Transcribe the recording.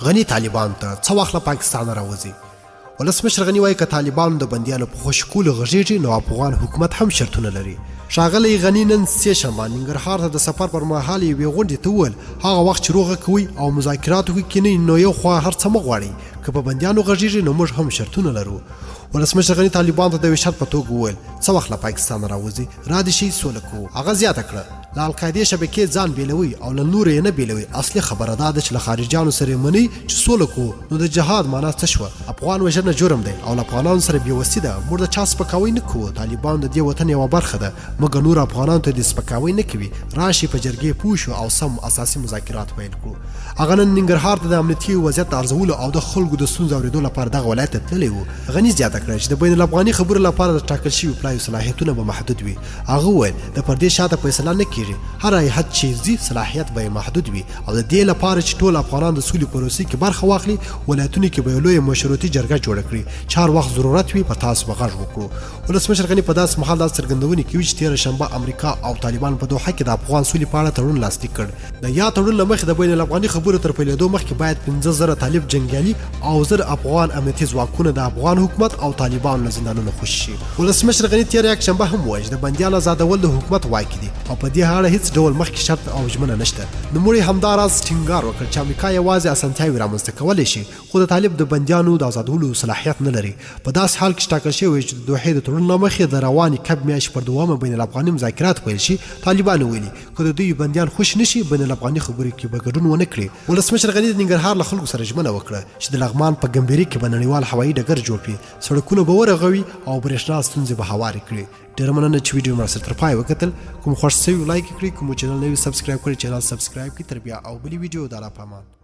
غني طالبان ته څه وخت له پاکستان راوځي. ولسمشر غني وایي که طالبانو د بندیانو په خوشي کولو غږېږي نو افغان حکومت هم شرطونه لري. ښاغلی غني نن سې شنبه ننګرهار ته د سفر پر مهال یوې غونډې ته وویل هغه وخت چې روغه کوئ او مذاکرات وکړئ نو یو خوا هر څه مه غواړئ، که په بندیانو غږېږي نو موږ هم شرطونه لرو. ولسمشر غني طالبان ته د یوې شرط په توګه وویل څه وخت له پاکستان راوځي را دې شي سوله کوو. هغه زیاته کړه له القاعدې شبکې ځان بیلوي او له نورو یې نه بیلوي. اصلي خبره دا ده چې له خارجیانو سره یې منئ چې سوله کوو نو د جهاد معنا څه شوه؟ افغان وژنه جرم دی او له افغانانو سره بېوسي ده. موږ د چا سپکاوی نه کوو. طالبان د دې وطن یوه برخه ده مګر نور افغانانو ته د سپکاوی نه کوي. راشي په جرګې پوه شو او سم اساسي مذاکرات پیل کړو. هغه نن ننګرهار ته د امنیتي وضعیت د ارزولو او د خلکو د ستونزو اورېدو لپاره دغه ولایت ته تللی و. غني زیاته کړه چې د بین الافغاني خبرو لپاره د ټاکل شوي پلایو صلاحیتونه به محدود وي. هغه وویل د پردې شاته فیصله نه کیږي، هر هیات چې ځي صلاحیت به محدود وي او د دې لپاره چې ټول افغانان د سولې پروسې کې برخه واخلي ولایتونو کې به یو لویه مشروطي جرګه جوړه کړي چې هر وخت ضرورت وي په تاسو به غږ وکړو. ولسمشر غني په داسې مهال داسې څرګندونې کوي چې تېره شنبه امریکا او طالبان په دوحه کې د افغان سولې په اړه تړون لاسلیک کړ. د یا تړون له مخې د بین الافغاني خبرو تر پیلېدو مخکې باید 15,000 طالب جنګیالي او 1000 افغان امنیتي ځواکونه د افغان حکومت او طالبانو له زندانونو خوشي شي. ولسمشر غني تېره یکشنبه هم وویل چې د بندیانو آزادول د حکومت واک دي او په دې اړه هیڅ ډول مخکې شرط او ژمنه نشته. نوموړي همدا راز ټینګار وکړ چې امریکا یوازې اسانتیاوې رامنځته کولی شي خو د طالب د بندیانو د آزادولو صلاحیت نه لري. په داسې حال کې چې ټاکل شوی چې د دوحې د تړون له مخې د روانې کب میاشتې پر دوامه بین الافغاني مذاکرات پیل شي. طالبانو ویلي که د دوی بندیان خوش نشي بین الافغاني خبرو کې به ګډون ونه کړي. ولسمشر غني د ننګرهار له خلکو سره ژمنه وکړه چې د لغمان په ګمبري کې به نړیوال هوایي ډګر جوړ کړي، سړکونه به ورغوي او برېښنا ستونزې به هوارې کړي. ډېره مننه چې ویډیو مې سره تر پای وکتل. کوم خوښ شوي لایک کړئ، کوم چینل نوی سبسکرایب کړئ چینل سبسکرایب کړئ. تر بیا او بلې ویډیو د الله په امان.